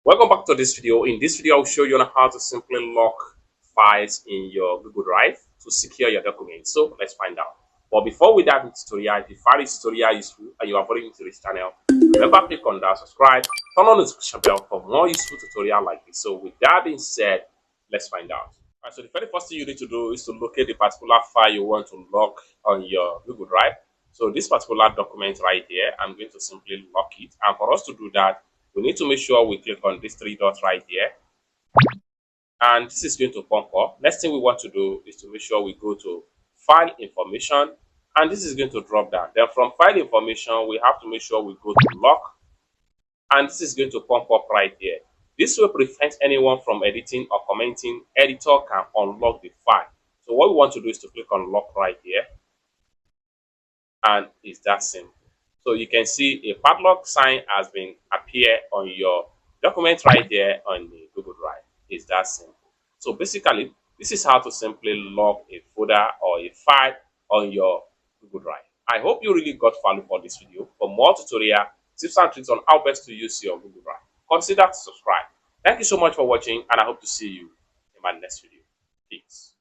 Welcome back to this video. In this video, I'll show you on how to simply lock files in your Google Drive to secure your documents. So let's find out. But before we dive into tutorial, if you find this tutorial useful and you are following to this channel, remember click on that subscribe, turn on the notification bell for more useful tutorial like this. So with that being said, let's find out. Alright, so the very first thing you need to do is to locate the particular file you want to lock on your Google Drive. So this particular document right here, I'm going to simply lock it. And for us to do that, we need to make sure we click on these three dots right here. And this is going to pump up. Next thing we want to do is to make sure we go to file information. And this is going to drop down. Then from file information, we have to make sure we go to lock. And this is going to pump up right here. This will prevent anyone from editing or commenting. Editor can unlock the file. So what we want to do is to click on lock right here. And it's that simple. So you can see a padlock sign has been appear on your document right there on the Google Drive. It's that simple. So basically, this is how to simply lock a folder or a file on your Google Drive. I hope you really got value for this video. For more tutorial, tips and tricks on how best to use your Google Drive, consider to subscribe. Thank you so much for watching, and I hope to see you in my next video. Peace.